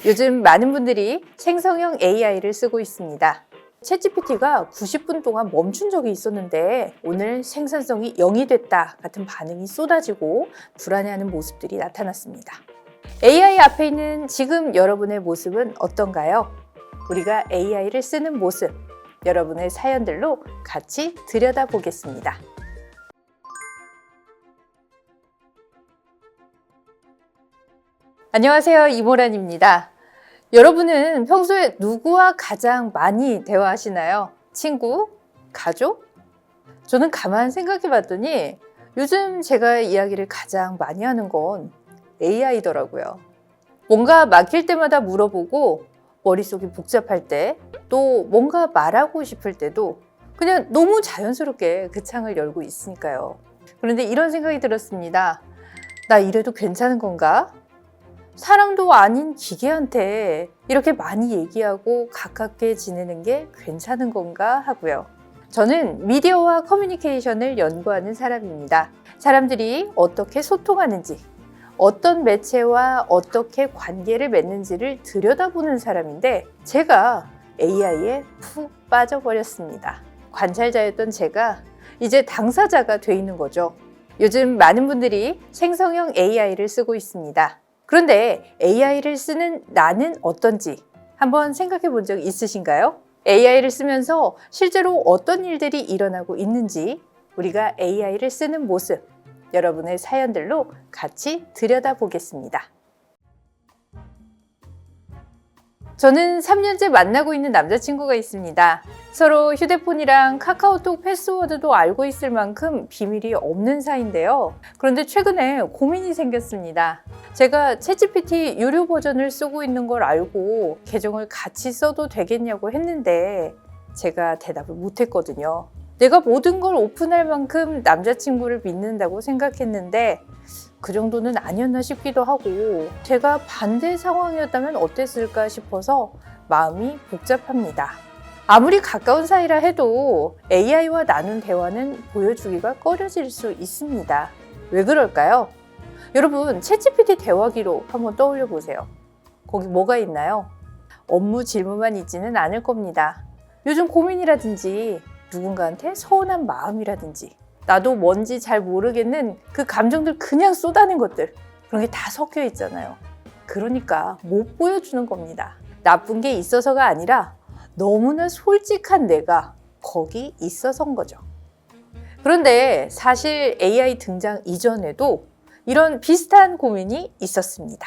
요즘 많은 분들이 생성형 AI를 쓰고 있습니다. 챗GPT가 90분 동안 멈춘 적이 있었는데 오늘 생산성이 0이 됐다 같은 반응이 쏟아지고 불안해하는 모습들이 나타났습니다. AI 앞에 있는 지금 여러분의 모습은 어떤가요? 우리가 AI를 쓰는 모습, 여러분의 사연들로 같이 들여다보겠습니다. 안녕하세요, 이모란입니다. 여러분은 평소에 누구와 가장 많이 대화하시나요? 친구? 가족? 저는 가만 생각해 봤더니 요즘 제가 이야기를 가장 많이 하는 건 AI더라고요. 뭔가 막힐 때마다 물어보고 머릿속이 복잡할 때, 또 뭔가 말하고 싶을 때도 그냥 너무 자연스럽게 그 창을 열고 있으니까요. 그런데 이런 생각이 들었습니다. 나 이래도 괜찮은 건가? 사람도 아닌 기계한테 이렇게 많이 얘기하고 가깝게 지내는 게 괜찮은 건가 하고요. 저는 미디어와 커뮤니케이션을 연구하는 사람입니다. 사람들이 어떻게 소통하는지, 어떤 매체와 어떻게 관계를 맺는지를 들여다보는 사람인데 제가 AI에 푹 빠져버렸습니다. 관찰자였던 제가 이제 당사자가 돼 있는 거죠. 요즘 많은 분들이 생성형 AI를 쓰고 있습니다. 그런데 AI를 쓰는 나는 어떤지 한번 생각해 본 적 있으신가요? AI를 쓰면서 실제로 어떤 일들이 일어나고 있는지 우리가 AI를 쓰는 모습, 여러분의 사연들로 같이 들여다보겠습니다. 저는 3년째 만나고 있는 남자친구가 있습니다. 서로 휴대폰이랑 카카오톡 패스워드도 알고 있을 만큼 비밀이 없는 사이인데요. 그런데 최근에 고민이 생겼습니다. 제가 챗GPT 유료 버전을 쓰고 있는 걸 알고 계정을 같이 써도 되겠냐고 했는데 제가 대답을 못했거든요. 내가 모든 걸 오픈할 만큼 남자친구를 믿는다고 생각했는데 그 정도는 아니었나 싶기도 하고 제가 반대 상황이었다면 어땠을까 싶어서 마음이 복잡합니다. 아무리 가까운 사이라 해도 AI와 나눈 대화는 보여주기가 꺼려질 수 있습니다. 왜 그럴까요? 여러분, 챗GPT 대화 기록 한번 떠올려 보세요. 거기 뭐가 있나요? 업무 질문만 있지는 않을 겁니다. 요즘 고민이라든지 누군가한테 서운한 마음이라든지 나도 뭔지 잘 모르겠는 그 감정들 그냥 쏟아낸 것들, 그런 게 다 섞여 있잖아요. 그러니까 못 보여주는 겁니다. 나쁜 게 있어서가 아니라 너무나 솔직한 내가 거기 있어서인 거죠. 그런데 사실 AI 등장 이전에도 이런 비슷한 고민이 있었습니다.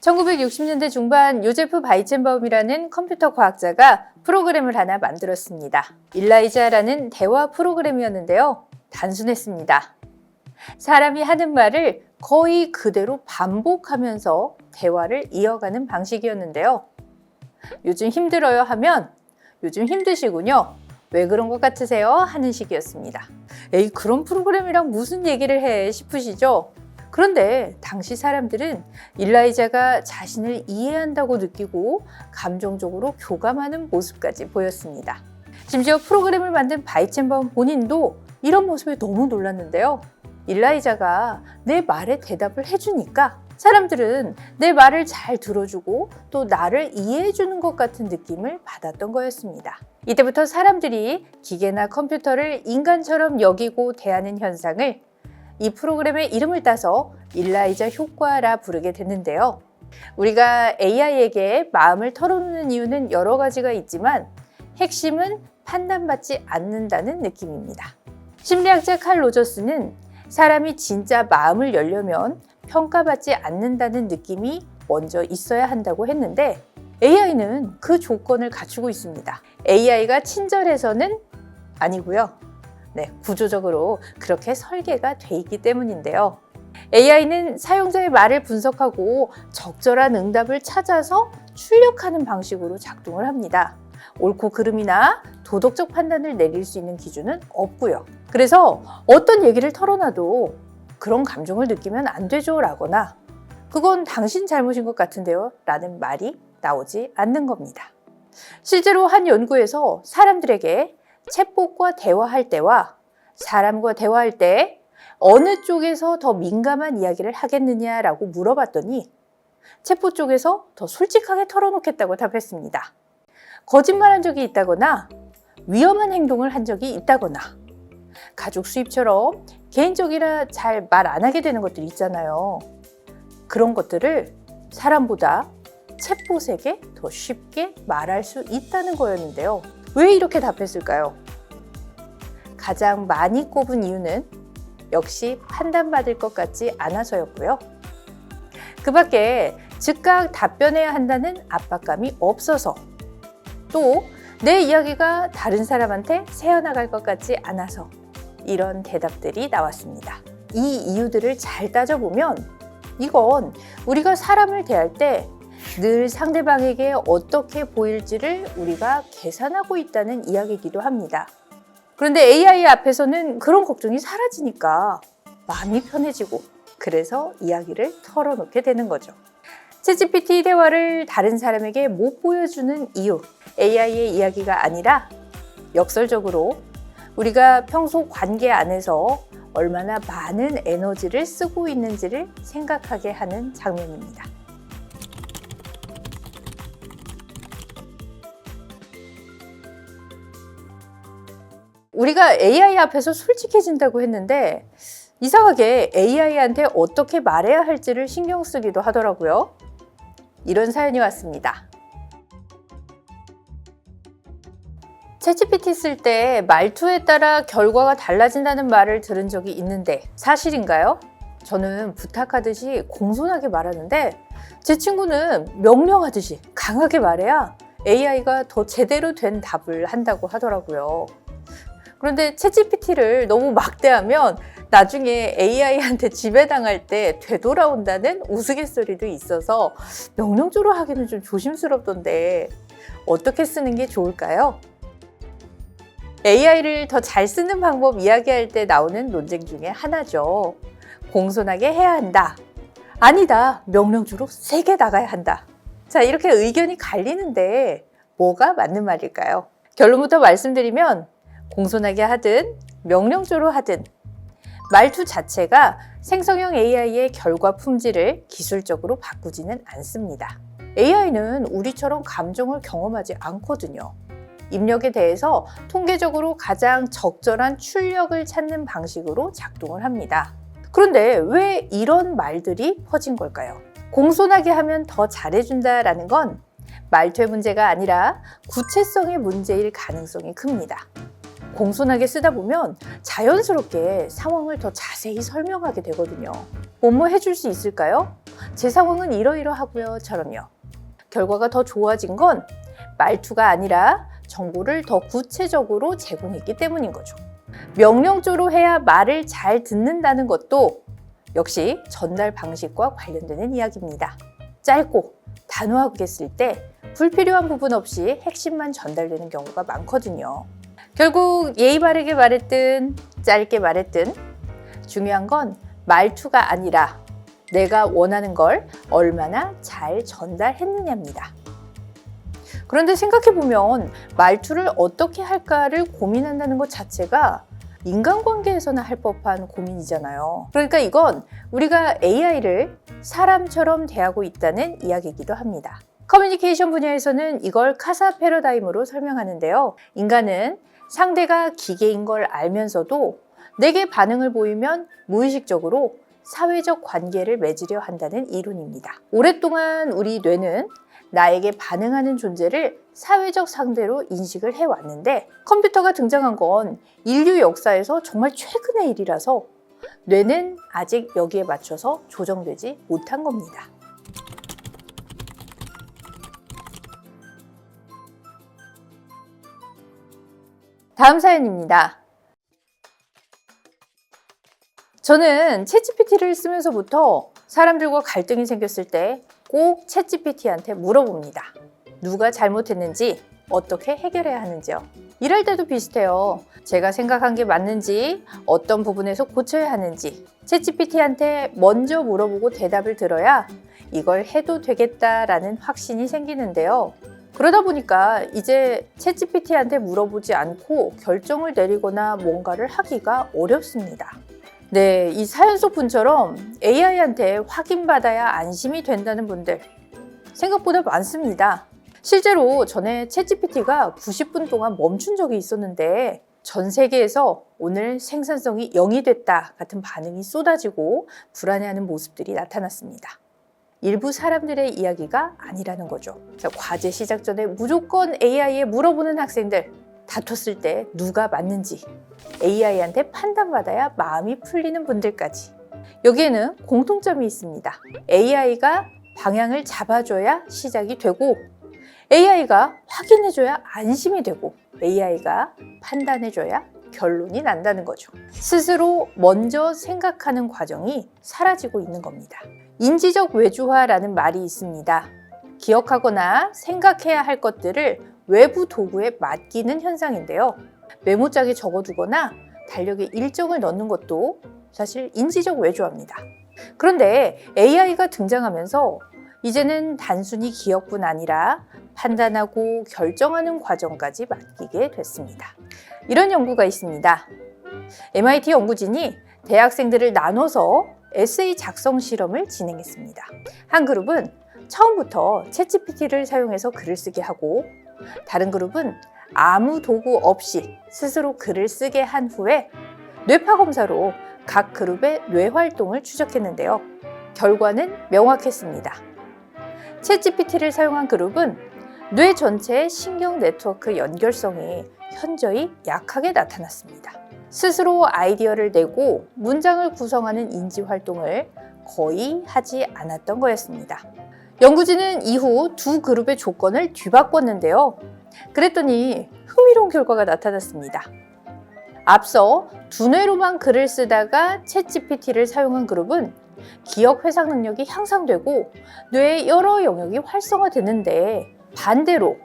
1960년대 중반 요제프 바이첸바움이라는 컴퓨터 과학자가 프로그램을 하나 만들었습니다. 일라이자라는 대화 프로그램이었는데요. 단순했습니다. 사람이 하는 말을 거의 그대로 반복하면서 대화를 이어가는 방식이었는데요. 요즘 힘들어요 하면 요즘 힘드시군요. 왜 그런 것 같으세요? 하는 식이었습니다. 에이, 그런 프로그램이랑 무슨 얘기를 해 싶으시죠? 그런데 당시 사람들은 일라이자가 자신을 이해한다고 느끼고 감정적으로 교감하는 모습까지 보였습니다. 심지어 프로그램을 만든 바이첸바움 본인도 이런 모습에 너무 놀랐는데요. 일라이자가 내 말에 대답을 해주니까 사람들은 내 말을 잘 들어주고 또 나를 이해해주는 것 같은 느낌을 받았던 거였습니다. 이때부터 사람들이 기계나 컴퓨터를 인간처럼 여기고 대하는 현상을 이 프로그램의 이름을 따서 일라이자 효과라 부르게 됐는데요. 우리가 AI에게 마음을 털어놓는 이유는 여러 가지가 있지만 핵심은 판단받지 않는다는 느낌입니다. 심리학자 칼 로저스는 사람이 진짜 마음을 열려면 평가받지 않는다는 느낌이 먼저 있어야 한다고 했는데 AI는 그 조건을 갖추고 있습니다. AI가 친절해서는 아니고요. 구조적으로 그렇게 설계가 돼 있기 때문인데요. AI는 사용자의 말을 분석하고 적절한 응답을 찾아서 출력하는 방식으로 작동을 합니다. 옳고 그름이나 도덕적 판단을 내릴 수 있는 기준은 없고요. 그래서 어떤 얘기를 털어놔도 그런 감정을 느끼면 안 되죠 라거나 그건 당신 잘못인 것 같은데요 라는 말이 나오지 않는 겁니다. 실제로 한 연구에서 사람들에게 챗봇과 대화할 때와 사람과 대화할 때 어느 쪽에서 더 민감한 이야기를 하겠느냐라고 물어봤더니 체포 쪽에서 더 솔직하게 털어놓겠다고 답했습니다. 거짓말한 적이 있다거나 위험한 행동을 한 적이 있다거나 가족 수입처럼 개인적이라 잘 말 안 하게 되는 것들이 있잖아요. 그런 것들을 사람보다 챗봇에게 더 쉽게 말할 수 있다는 거였는데요. 왜 이렇게 답했을까요? 가장 많이 꼽은 이유는 역시 판단받을 것 같지 않아서였고요. 그 밖에 즉각 답변해야 한다는 압박감이 없어서, 또 내 이야기가 다른 사람한테 새어나갈 것 같지 않아서 이런 대답들이 나왔습니다. 이 이유들을 잘 따져보면 이건 우리가 사람을 대할 때 늘 상대방에게 어떻게 보일지를 우리가 계산하고 있다는 이야기이기도 합니다. 그런데 AI 앞에서는 그런 걱정이 사라지니까 마음이 편해지고, 그래서 이야기를 털어놓게 되는 거죠. 챗GPT 대화를 다른 사람에게 못 보여주는 이유, AI의 이야기가 아니라 역설적으로 우리가 평소 관계 안에서 얼마나 많은 에너지를 쓰고 있는지를 생각하게 하는 장면입니다. 우리가 AI 앞에서 솔직해진다고 했는데 이상하게 AI한테 어떻게 말해야 할지를 신경 쓰기도 하더라고요. 이런 사연이 왔습니다. 챗GPT 쓸 때 말투에 따라 결과가 달라진다는 말을 들은 적이 있는데 사실인가요? 저는 부탁하듯이 공손하게 말하는데 제 친구는 명령하듯이 강하게 말해야 AI가 더 제대로 된 답을 한다고 하더라고요. 그런데 챗GPT를 너무 막대하면 나중에 AI한테 지배당할 때 되돌아온다는 우스갯소리도 있어서 명령조로 하기는 좀 조심스럽던데 어떻게 쓰는 게 좋을까요? AI를 더 잘 쓰는 방법 이야기할 때 나오는 논쟁 중에 하나죠. 공손하게 해야 한다. 아니다. 명령조로 세게 나가야 한다. 자, 이렇게 의견이 갈리는데 뭐가 맞는 말일까요? 결론부터 말씀드리면 공손하게 하든 명령조로 하든 말투 자체가 생성형 AI의 결과 품질을 기술적으로 바꾸지는 않습니다. AI는 우리처럼 감정을 경험하지 않거든요. 입력에 대해서 통계적으로 가장 적절한 출력을 찾는 방식으로 작동을 합니다. 그런데 왜 이런 말들이 퍼진 걸까요? 공손하게 하면 더 잘해준다라는 건 말투의 문제가 아니라 구체성의 문제일 가능성이 큽니다. 공손하게 쓰다 보면 자연스럽게 상황을 더 자세히 설명하게 되거든요. 뭐뭐 해줄 수 있을까요? 제 상황은 이러이러하고요. 처럼요. 결과가 더 좋아진 건 말투가 아니라 정보를 더 구체적으로 제공했기 때문인 거죠. 명령조로 해야 말을 잘 듣는다는 것도 역시 전달 방식과 관련되는 이야기입니다. 짧고 단호하게 쓸 때 불필요한 부분 없이 핵심만 전달되는 경우가 많거든요. 결국 예의 바르게 말했든 짧게 말했든 중요한 건 말투가 아니라 내가 원하는 걸 얼마나 잘 전달했느냐입니다. 그런데 생각해보면 말투를 어떻게 할까를 고민한다는 것 자체가 인간관계에서나 할 법한 고민이잖아요. 그러니까 이건 우리가 AI를 사람처럼 대하고 있다는 이야기이기도 합니다. 커뮤니케이션 분야에서는 이걸 카사 패러다임으로 설명하는데요. 인간은 상대가 기계인 걸 알면서도 내게 반응을 보이면 무의식적으로 사회적 관계를 맺으려 한다는 이론입니다. 오랫동안 우리 뇌는 나에게 반응하는 존재를 사회적 상대로 인식을 해왔는데 컴퓨터가 등장한 건 인류 역사에서 정말 최근의 일이라서 뇌는 아직 여기에 맞춰서 조정되지 못한 겁니다. 다음 사연입니다. 저는 챗GPT를 쓰면서부터 사람들과 갈등이 생겼을 때 꼭 챗GPT한테 물어봅니다. 누가 잘못했는지, 어떻게 해결해야 하는지요. 일할 때도 비슷해요. 제가 생각한 게 맞는지, 어떤 부분에서 고쳐야 하는지 챗GPT한테 먼저 물어보고 대답을 들어야 이걸 해도 되겠다라는 확신이 생기는데요. 그러다 보니까 이제 챗GPT한테 물어보지 않고 결정을 내리거나 뭔가를 하기가 어렵습니다. 네, 이 사연 속 분처럼 AI한테 확인받아야 안심이 된다는 분들 생각보다 많습니다. 실제로 전에 챗GPT가 90분 동안 멈춘 적이 있었는데 전 세계에서 오늘 생산성이 0이 됐다 같은 반응이 쏟아지고 불안해하는 모습들이 나타났습니다. 일부 사람들의 이야기가 아니라는 거죠. 자, 과제 시작 전에 무조건 AI에 물어보는 학생들, 다퉜을 때 누가 맞는지 AI한테 판단받아야 마음이 풀리는 분들까지. 여기에는 공통점이 있습니다. AI가 방향을 잡아줘야 시작이 되고 AI가 확인해줘야 안심이 되고 AI가 판단해줘야 결론이 난다는 거죠. 스스로 먼저 생각하는 과정이 사라지고 있는 겁니다. 인지적 외주화라는 말이 있습니다. 기억하거나 생각해야 할 것들을 외부 도구에 맡기는 현상인데요. 메모장에 적어두거나 달력에 일정을 넣는 것도 사실 인지적 외주화입니다. 그런데 AI가 등장하면서 이제는 단순히 기억뿐 아니라 판단하고 결정하는 과정까지 맡기게 됐습니다. 이런 연구가 있습니다. MIT 연구진이 대학생들을 나눠서 에세이 작성 실험을 진행했습니다. 한 그룹은 처음부터 챗GPT를 사용해서 글을 쓰게 하고 다른 그룹은 아무 도구 없이 스스로 글을 쓰게 한 후에 뇌파 검사로 각 그룹의 뇌 활동을 추적했는데요. 결과는 명확했습니다. 챗GPT를 사용한 그룹은 뇌 전체의 신경 네트워크 연결성이 현저히 약하게 나타났습니다. 스스로 아이디어를 내고 문장을 구성하는 인지 활동을 거의 하지 않았던 거였습니다. 연구진은 이후 두 그룹의 조건을 뒤바꿨는데요. 그랬더니 흥미로운 결과가 나타났습니다. 앞서 두뇌로만 글을 쓰다가 챗GPT를 사용한 그룹은 기억 회상 능력이 향상되고 뇌의 여러 영역이 활성화되는데 반대로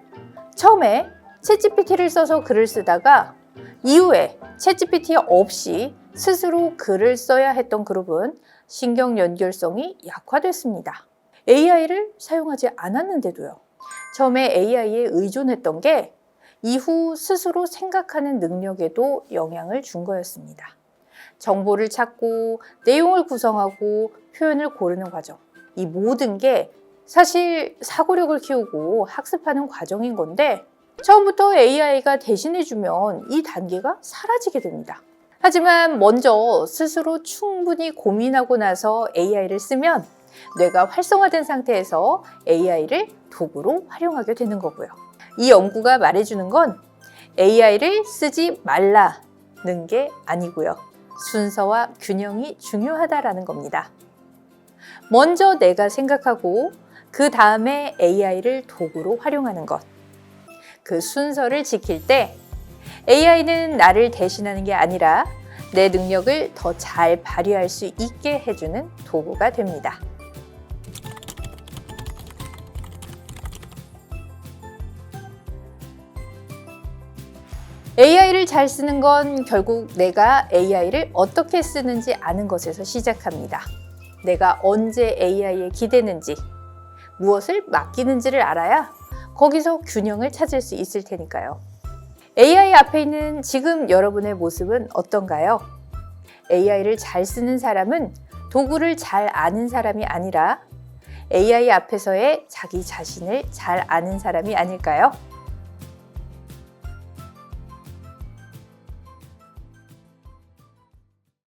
처음에 챗GPT를 써서 글을 쓰다가 이후에 챗GPT 없이 스스로 글을 써야 했던 그룹은 신경 연결성이 약화됐습니다. AI를 사용하지 않았는데도요. 처음에 AI에 의존했던 게 이후 스스로 생각하는 능력에도 영향을 준 거였습니다. 정보를 찾고 내용을 구성하고 표현을 고르는 과정, 이 모든 게 사실 사고력을 키우고 학습하는 과정인 건데 처음부터 AI가 대신해주면 이 단계가 사라지게 됩니다. 하지만 먼저 스스로 충분히 고민하고 나서 AI를 쓰면 뇌가 활성화된 상태에서 AI를 도구로 활용하게 되는 거고요. 이 연구가 말해주는 건 AI를 쓰지 말라는 게 아니고요. 순서와 균형이 중요하다라는 겁니다. 먼저 내가 생각하고 그 다음에 AI를 도구로 활용하는 것. 그 순서를 지킬 때 AI는 나를 대신하는 게 아니라 내 능력을 더 잘 발휘할 수 있게 해주는 도구가 됩니다. AI를 잘 쓰는 건 결국 내가 AI를 어떻게 쓰는지 아는 것에서 시작합니다. 내가 언제 AI에 기대는지, 무엇을 맡기는지를 알아야 거기서 균형을 찾을 수 있을 테니까요. AI 앞에 있는 지금 여러분의 모습은 어떤가요? AI를 잘 쓰는 사람은 도구를 잘 아는 사람이 아니라 AI 앞에서의 자기 자신을 잘 아는 사람이 아닐까요?